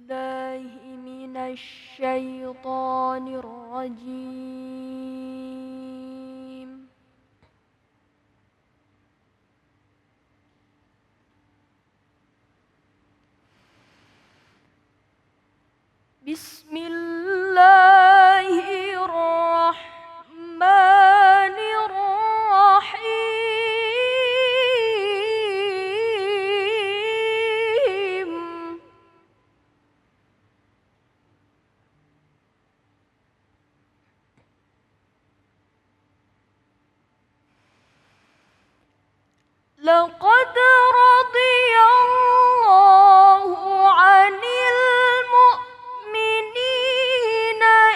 بالله من الشيطان الرجيم. بسم الله الرحمن الرحيم. لقد رضي الله عن المؤمنين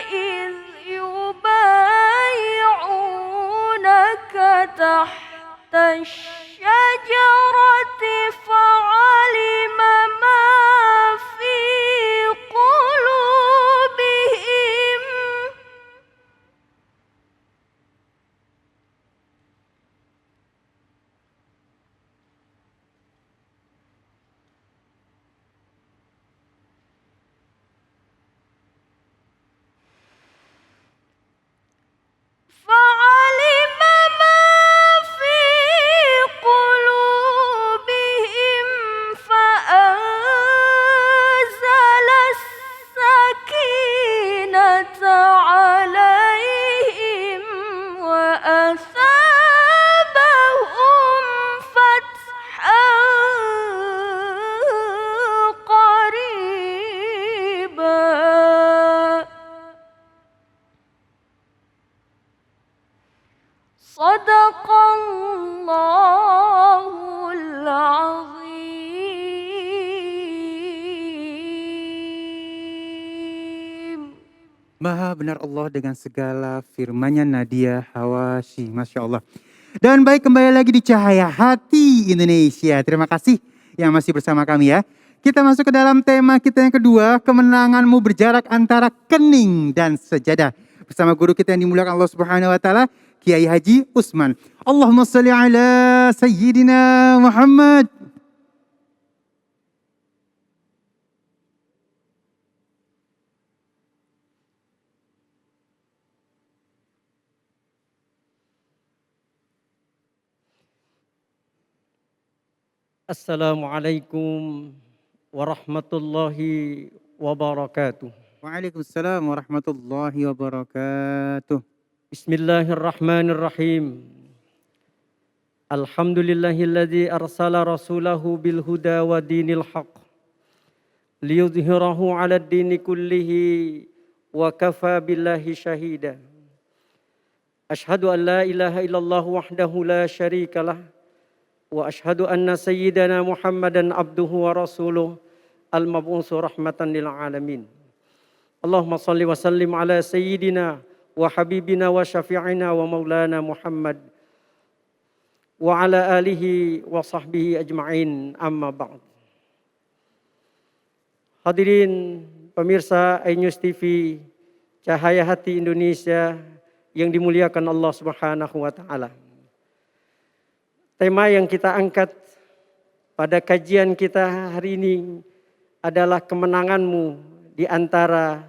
إذ يبايعونك تحت الشجرة فعلم ما في قلوبهم فعلم ما في قلوبهم فأنزل السكينة عليهم وأثابهم فتحا قريبا. صدق الله العظيم. Maha benar Allah dengan segala firman-Nya. Nadia Hawashi, Masya Allah. Dan baik, kembali lagi di Cahaya Hati Indonesia. Terima kasih yang masih bersama kami ya. Kita masuk ke dalam tema kita yang kedua, kemenanganmu berjarak antara kening dan sejadah. Bersama guru kita yang dimuliakan Allah Subhanahu wa taala, Kiai Haji Usman. Allahumma shalli ala Sayyidina Muhammad. Assalamualaikum warahmatullahi wabarakatuh. Waalaikumsalam warahmatullahi wabarakatuh. Bismillahirrahmanirrahim. Alhamdulillahilladzi arsala rasulahu bil huda wa dinil haq liyudhhirahu 'ala ad-dini kullihi wa kafa billahi syahida. Asyhadu an la ilaha illallah wahdahu la syarikalah wa asyhadu anna sayyidana Muhammadan abduhu wa rasuluh al-mab'utsu rahmatan lil alamin. Allahumma shalli wa sallim ala sayyidina wa habibina wa syafi'ina wa maulana Muhammad wa ala alihi wa sahbihi ajma'in, amma ba'd. Hadirin pemirsa iNews TV, Cahaya Hati Indonesia yang dimuliakan Allah Subhanahu wa taala. Tema yang kita angkat pada kajian kita hari ini adalah kemenanganmu di antara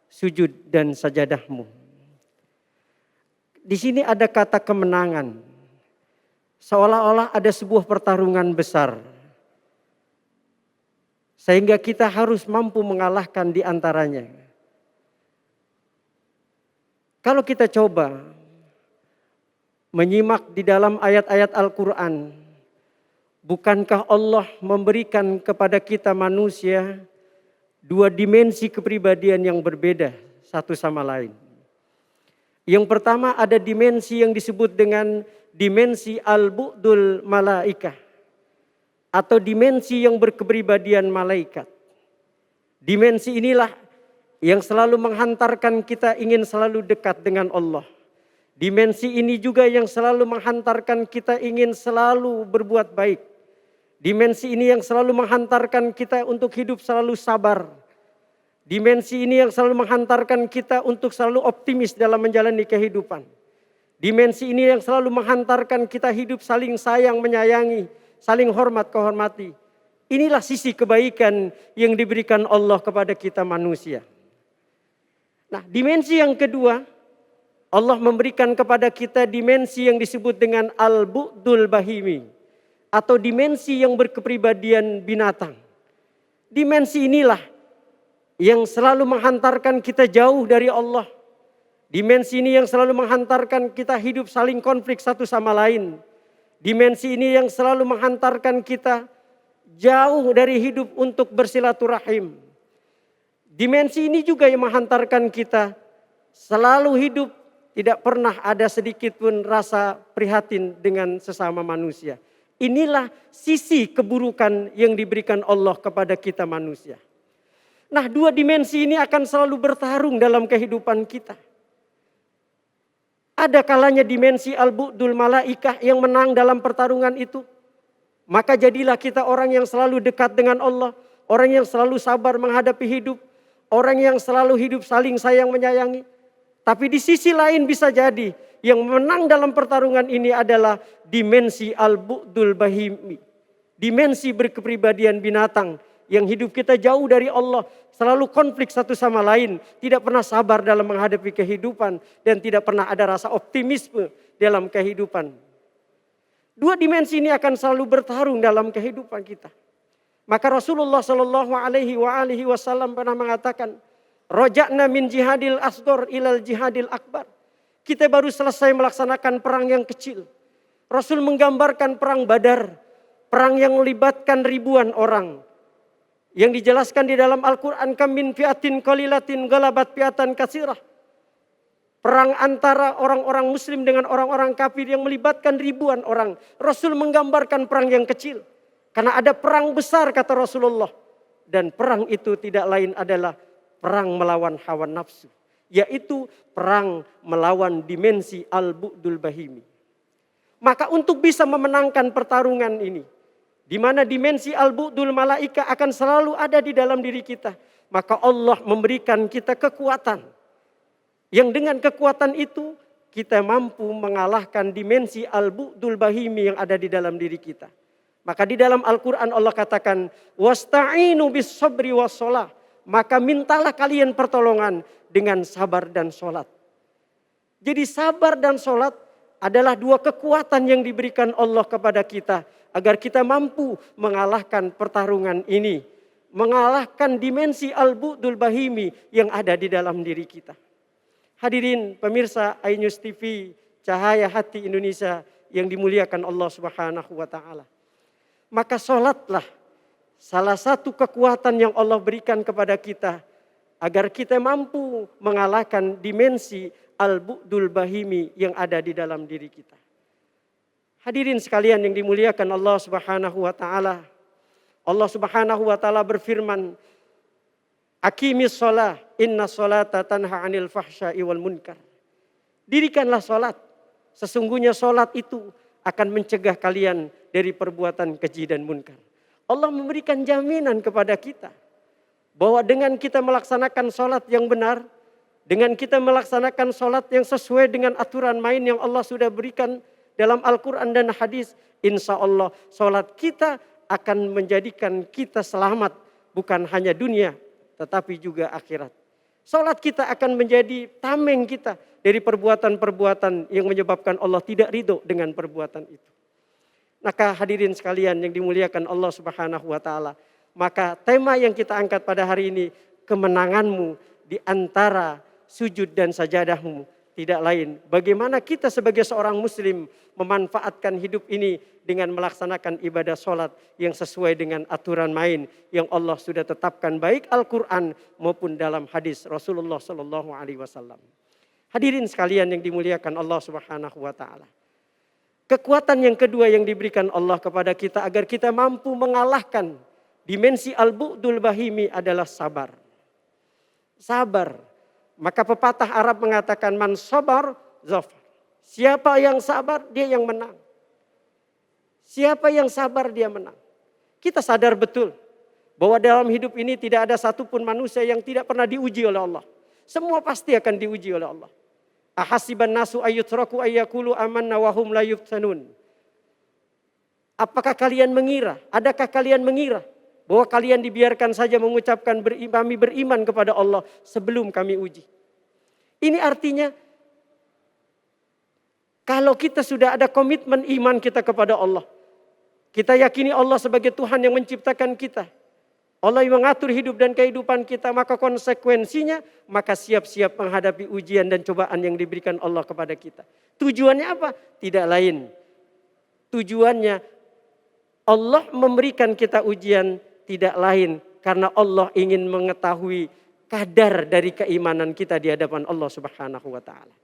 sujud dan sajadahmu. Di sini ada kata kemenangan, seolah-olah ada sebuah pertarungan besar, sehingga kita harus mampu mengalahkan di antaranya. Kalau kita coba menyimak di dalam ayat-ayat Al-Quran, bukankah Allah memberikan kepada kita manusia dua dimensi kepribadian yang berbeda satu sama lain? Yang pertama ada dimensi yang disebut dengan dimensi al-bu'dul malaikah, atau dimensi yang berkepribadian malaikat. Dimensi inilah yang selalu menghantarkan kita ingin selalu dekat dengan Allah. Dimensi ini juga yang selalu menghantarkan kita ingin selalu berbuat baik. Dimensi ini yang selalu menghantarkan kita untuk hidup selalu sabar. Dimensi ini yang selalu menghantarkan kita untuk selalu optimis dalam menjalani kehidupan. Dimensi ini yang selalu menghantarkan kita hidup saling sayang menyayangi, saling hormat kehormati. Inilah sisi kebaikan yang diberikan Allah kepada kita manusia. Nah, dimensi yang kedua, Allah memberikan kepada kita dimensi yang disebut dengan al-bu'dul bahimi, atau dimensi yang berkepribadian binatang. Dimensi inilah yang selalu menghantarkan kita jauh dari Allah. Dimensi ini yang selalu menghantarkan kita hidup saling konflik satu sama lain. Dimensi ini yang selalu menghantarkan kita jauh dari hidup untuk bersilaturahim. Dimensi ini juga yang menghantarkan kita selalu hidup, tidak pernah ada sedikit pun rasa prihatin dengan sesama manusia. Inilah sisi keburukan yang diberikan Allah kepada kita manusia. Nah, dua dimensi ini akan selalu bertarung dalam kehidupan kita. Ada kalanya dimensi al-bu'dul malaikah yang menang dalam pertarungan itu. Maka jadilah kita orang yang selalu dekat dengan Allah. Orang yang selalu sabar menghadapi hidup. Orang yang selalu hidup saling sayang menyayangi. Tapi di sisi lain bisa jadi yang menang dalam pertarungan ini adalah dimensi al-bu'dul bahimi. Dimensi berkepribadian binatang yang hidup kita jauh dari Allah. Selalu konflik satu sama lain. Tidak pernah sabar dalam menghadapi kehidupan. Dan tidak pernah ada rasa optimisme dalam kehidupan. Dua dimensi ini akan selalu bertarung dalam kehidupan kita. Maka Rasulullah Shallallahu Alaihi Wasallam pernah mengatakan, Roja'na min jihadil asdor ilal jihadil akbar. Kita baru selesai melaksanakan perang yang kecil. Rasul menggambarkan perang Badar. Perang yang melibatkan ribuan orang. Yang dijelaskan di dalam Al-Quran, kam min fi'atin qalilatin galabat fi'atan katsirah. Perang antara orang-orang muslim dengan orang-orang kafir yang melibatkan ribuan orang. Rasul menggambarkan perang yang kecil. Karena ada perang besar kata Rasulullah. Dan perang itu tidak lain adalah perang melawan hawa nafsu. Yaitu perang melawan dimensi al-bu'dul bahimi. Maka untuk bisa memenangkan pertarungan ini, di mana dimensi al-bu'dul malaika akan selalu ada di dalam diri kita. Maka Allah memberikan kita kekuatan. Yang dengan kekuatan itu kita mampu mengalahkan dimensi al-bu'dul bahimi yang ada di dalam diri kita. Maka di dalam Al-Quran Allah katakan, wasta'inu bis sabri was sholah. Maka mintalah kalian pertolongan dengan sabar dan sholat. Jadi sabar dan sholat adalah dua kekuatan yang diberikan Allah kepada kita. Agar kita mampu mengalahkan pertarungan ini. Mengalahkan dimensi al-bu'dul bahimi yang ada di dalam diri kita. Hadirin pemirsa iNews TV, Cahaya Hati Indonesia yang dimuliakan Allah Subhanahu wa Ta'ala. Maka sholatlah salah satu kekuatan yang Allah berikan kepada kita agar kita mampu mengalahkan dimensi al-bu'dul bahimi yang ada di dalam diri kita. Hadirin sekalian yang dimuliakan Allah Subhanahu wa Ta'ala. Allah Subhanahu wa Ta'ala berfirman, Aqimis sholah, inna sholata tanha anil fahsya'i wal munkar. Dirikanlah sholat. Sesungguhnya sholat itu akan mencegah kalian dari perbuatan keji dan munkar. Allah memberikan jaminan kepada kita. Bahwa dengan kita melaksanakan sholat yang benar. Dengan kita melaksanakan sholat yang sesuai dengan aturan main yang Allah sudah berikan dalam Al-Quran dan hadis. Insya Allah sholat kita akan menjadikan kita selamat. Bukan hanya dunia, tetapi juga akhirat. Salat kita akan menjadi tameng kita dari perbuatan-perbuatan yang menyebabkan Allah tidak ridho dengan perbuatan itu. Maka hadirin sekalian yang dimuliakan Allah Subhanahu wa Ta'ala. Maka tema yang kita angkat pada hari ini, kemenanganmu di antara sujud dan sajadahmu. Tidak lain, bagaimana kita sebagai seorang muslim memanfaatkan hidup ini dengan melaksanakan ibadah sholat yang sesuai dengan aturan main yang Allah sudah tetapkan baik Al-Quran maupun dalam hadis Rasulullah SAW. Hadirin sekalian yang dimuliakan Allah Subhanahu wa Ta'ala. Kekuatan yang kedua yang diberikan Allah kepada kita agar kita mampu mengalahkan dimensi al-bu'dul bahimi adalah sabar. Sabar. Maka pepatah Arab mengatakan man sabar zafar. Siapa yang sabar dia yang menang. Siapa yang sabar dia menang. Kita sadar betul bahwa dalam hidup ini tidak ada satupun manusia yang tidak pernah diuji oleh Allah. Semua pasti akan diuji oleh Allah. Ahasiban nasu ayyutraku ayyakulu amanna wa hum la yuftanun. Apakah kalian mengira? Adakah kalian mengira Bahwa kalian dibiarkan saja mengucapkan kami beriman kepada Allah sebelum kami uji. Ini artinya kalau kita sudah ada komitmen iman kita kepada Allah. Kita yakini Allah sebagai Tuhan yang menciptakan kita. Allah yang mengatur hidup dan kehidupan kita, maka konsekuensinya, maka siap-siap menghadapi ujian dan cobaan yang diberikan Allah kepada kita. Tujuannya apa? Tidak lain. Tujuannya Allah memberikan kita ujian tidak lain karena Allah ingin mengetahui kadar dari keimanan kita di hadapan Allah Subhanahu wa taala.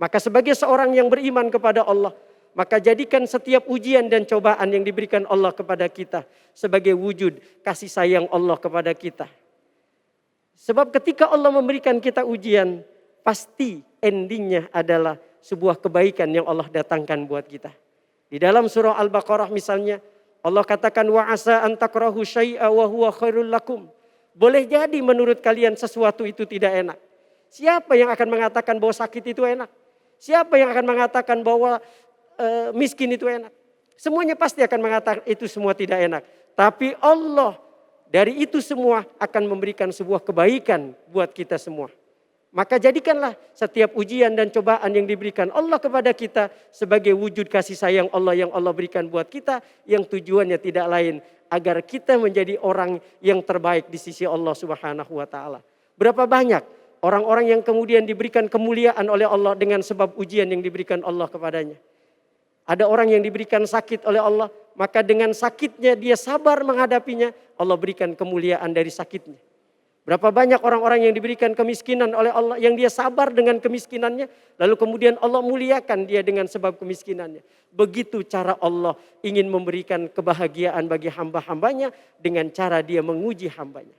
Maka sebagai seorang yang beriman kepada Allah, maka jadikan setiap ujian dan cobaan yang diberikan Allah kepada kita sebagai wujud kasih sayang Allah kepada kita. Sebab ketika Allah memberikan kita ujian, pasti endingnya adalah sebuah kebaikan yang Allah datangkan buat kita. Di dalam surah Al-Baqarah misalnya, Allah katakan wa asa an takrahu syai'a wa huwa khairul lakum. Boleh jadi menurut kalian sesuatu itu tidak enak. Siapa yang akan mengatakan bahwa sakit itu enak? Siapa yang akan mengatakan bahwa miskin itu enak? Semuanya pasti akan mengatakan itu semua tidak enak. Tapi Allah dari itu semua akan memberikan sebuah kebaikan buat kita semua. Maka jadikanlah setiap ujian dan cobaan yang diberikan Allah kepada kita sebagai wujud kasih sayang Allah yang Allah berikan buat kita, yang tujuannya tidak lain agar kita menjadi orang yang terbaik di sisi Allah Subhanahu wa taala. Berapa banyak orang-orang yang kemudian diberikan kemuliaan oleh Allah dengan sebab ujian yang diberikan Allah kepadanya. Ada orang yang diberikan sakit oleh Allah, maka dengan sakitnya dia sabar menghadapinya, Allah berikan kemuliaan dari sakitnya. Berapa banyak orang-orang yang diberikan kemiskinan oleh Allah, yang dia sabar dengan kemiskinannya, lalu kemudian Allah muliakan dia dengan sebab kemiskinannya. Begitu cara Allah ingin memberikan kebahagiaan bagi hamba-hambanya dengan cara dia menguji hambanya.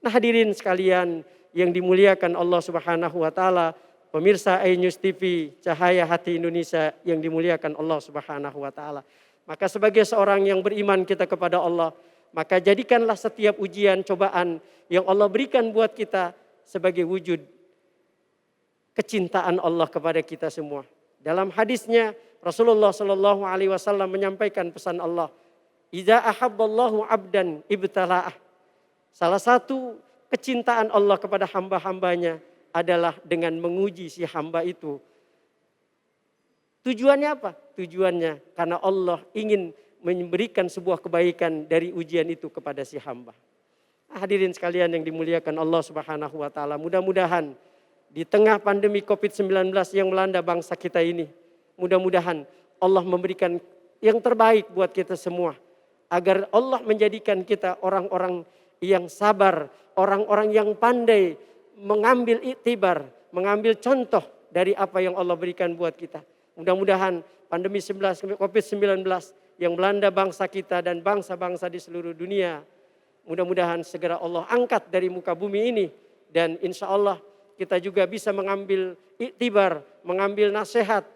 Nah hadirin sekalian yang dimuliakan Allah Subhanahu wa taala, pemirsa iNews TV, cahaya hati Indonesia yang dimuliakan Allah Subhanahu wa taala. Maka sebagai seorang yang beriman kita kepada Allah, maka jadikanlah setiap ujian, cobaan yang Allah berikan buat kita sebagai wujud kecintaan Allah kepada kita semua. Dalam hadisnya Rasulullah Shallallahu Alaihi Wasallam menyampaikan pesan Allah, "Idza ahabballahu abdan ibtala'ah." Salah satu kecintaan Allah kepada hamba-hambanya adalah dengan menguji si hamba itu. Tujuannya apa? Tujuannya karena Allah ingin memberikan sebuah kebaikan dari ujian itu kepada si hamba. Hadirin sekalian yang dimuliakan Allah Subhanahu wa taala, mudah-mudahan di tengah pandemi Covid-19 yang melanda bangsa kita ini, mudah-mudahan Allah memberikan yang terbaik buat kita semua. Agar Allah menjadikan kita orang-orang yang sabar, orang-orang yang pandai mengambil iktibar, mengambil contoh dari apa yang Allah berikan buat kita. Mudah-mudahan pandemi Covid-19 yang melanda bangsa kita dan bangsa-bangsa di seluruh dunia, mudah-mudahan segera Allah angkat dari muka bumi ini. Dan insya Allah kita juga bisa mengambil iktibar, mengambil nasihat,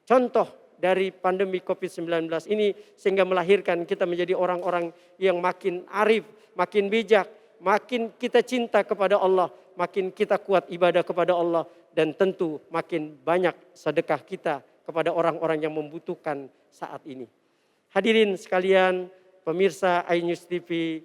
contoh dari pandemi Covid-19 ini. Sehingga melahirkan kita menjadi orang-orang yang makin arif, makin bijak, makin kita cinta kepada Allah, makin kita kuat ibadah kepada Allah. Dan tentu makin banyak sedekah kita kepada orang-orang yang membutuhkan saat ini. Hadirin sekalian, pemirsa iNews TV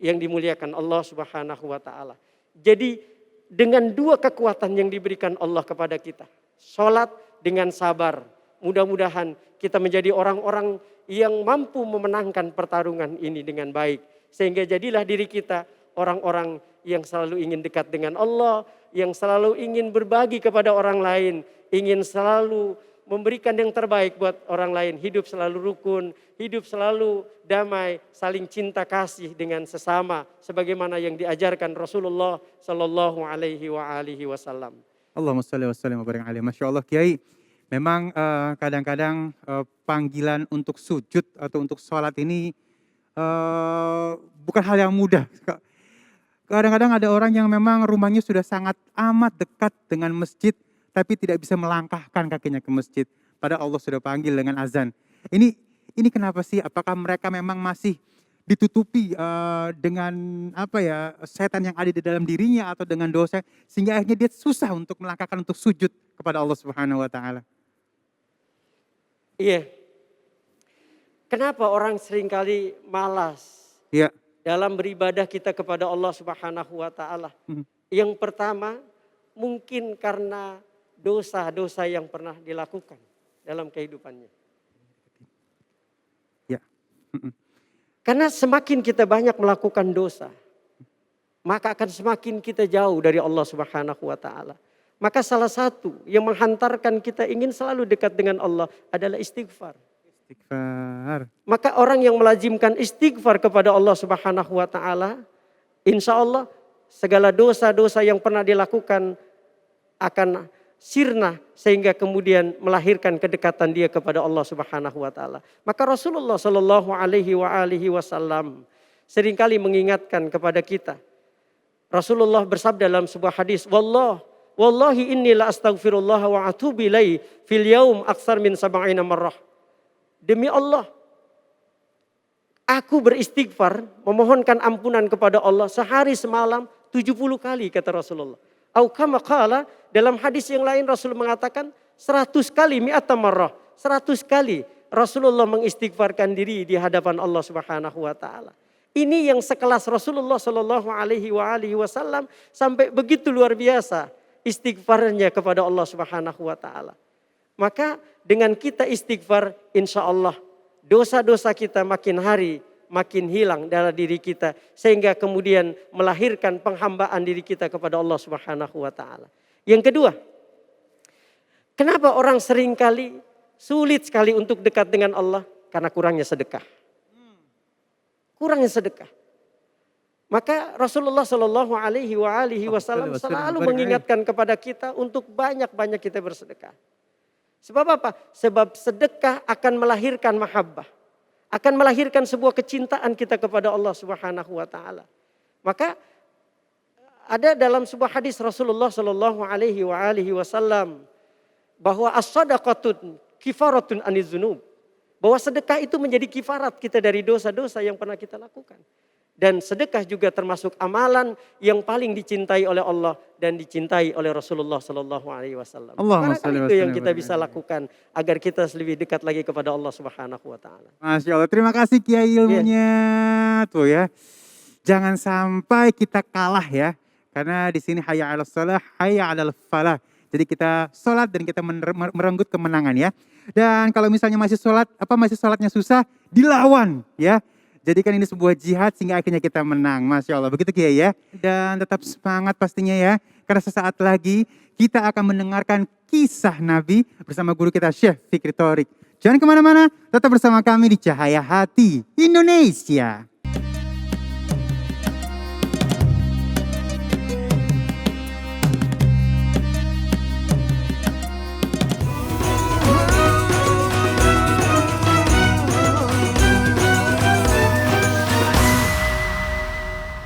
yang dimuliakan Allah Subhanahu wa taala. Jadi dengan dua kekuatan yang diberikan Allah kepada kita, salat dengan sabar, mudah-mudahan kita menjadi orang-orang yang mampu memenangkan pertarungan ini dengan baik. Sehingga jadilah diri kita orang-orang yang selalu ingin dekat dengan Allah, yang selalu ingin berbagi kepada orang lain, ingin selalu memberikan yang terbaik buat orang lain, hidup selalu rukun, hidup selalu damai, saling cinta kasih dengan sesama sebagaimana yang diajarkan Rasulullah sallallahu alaihi wasallam. Allahumma shalli wa sallim wa barik alaihi. Masya Allah Kiai, memang kadang-kadang panggilan untuk sujud atau untuk sholat ini bukan hal yang mudah. Kadang-kadang ada orang yang memang rumahnya sudah sangat amat dekat dengan masjid, tapi tidak bisa melangkahkan kakinya ke masjid. Padahal Allah sudah panggil dengan azan. Ini kenapa sih? Apakah mereka memang masih ditutupi dengan setan yang ada di dalam dirinya atau dengan dosa, sehingga akhirnya dia susah untuk melangkahkan untuk sujud kepada Allah Subhanahu wa taala? Iya. Kenapa orang seringkali malas Ya. dalam beribadah kita kepada Allah Subhanahu wa taala. Yang pertama, mungkin karena dosa-dosa yang pernah dilakukan dalam kehidupannya. Ya. Karena semakin kita banyak melakukan dosa, maka akan semakin kita jauh dari Allah Subhanahu wa taala. Maka salah satu yang menghantarkan kita ingin selalu dekat dengan Allah adalah istighfar. Istighfar. Maka orang yang melazimkan istighfar kepada Allah Subhanahu wa taala, insya Allah segala dosa-dosa yang pernah dilakukan akan sirna sehingga kemudian melahirkan kedekatan dia kepada Allah Subhanahu wa taala. Maka Rasulullah Shallallahu alaihi wasallam seringkali mengingatkan kepada kita. Rasulullah bersabda dalam sebuah hadis, Wallahi inni la astaghfirullah wa atubu ilaihi fil yaum aksar min 70 marrah. Demi Allah, aku beristighfar, memohonkan ampunan kepada Allah sehari semalam 70 kali kata Rasulullah. Au kama qala, dalam hadis yang lain Rasul mengatakan 100 kali mi'ata marrah. 100 kali Rasulullah mengistighfarkan diri di hadapan Allah Subhanahu wa taala. Ini yang sekelas Rasulullah Shallallahu alaihi wasallam sampai begitu luar biasa istighfarnya kepada Allah Subhanahu wa taala. Maka dengan kita istighfar, insya Allah dosa-dosa kita makin hari makin hilang dalam diri kita. Sehingga kemudian melahirkan penghambaan diri kita kepada Allah Subhanahu wa ta'ala. Yang kedua, kenapa orang seringkali sulit sekali untuk dekat dengan Allah? Karena kurangnya sedekah. Kurangnya sedekah. Maka Rasulullah Shallallahu alaihi wasallam selalu mengingatkan kepada kita untuk banyak-banyak kita bersedekah. Sebab apa? Sebab sedekah akan melahirkan mahabbah. Akan melahirkan sebuah kecintaan kita kepada Allah Subhanahu wa taala. Maka ada dalam sebuah hadis Rasulullah Shallallahu alaihi wasallam bahwa as-sadaqatun kifaratun aniz-dzunub. Bahwa sedekah itu menjadi kifarat kita dari dosa-dosa yang pernah kita lakukan. Dan sedekah juga termasuk amalan yang paling dicintai oleh Allah dan dicintai oleh Rasulullah Sallallahu Alaihi Wasallam. Itu yang kita bisa lakukan agar kita lebih dekat lagi kepada Allah Subhanahu Wa Taala. Masya Allah, terima kasih Kiai ilmunya. Tuh ya, jangan sampai kita kalah ya, karena di sini hayya 'alas shalah, hayya 'alal falah. Jadi kita sholat dan kita merenggut kemenangan ya. Dan kalau misalnya masih sholatnya susah, dilawan ya. Jadikan ini sebuah jihad sehingga akhirnya kita menang. Masya Allah, begitu Kiai ya. Dan tetap semangat pastinya ya. Karena sesaat lagi kita akan mendengarkan kisah Nabi bersama guru kita Syekh Fikri Thorik. Jangan kemana-mana, tetap bersama kami di Cahaya Hati Indonesia.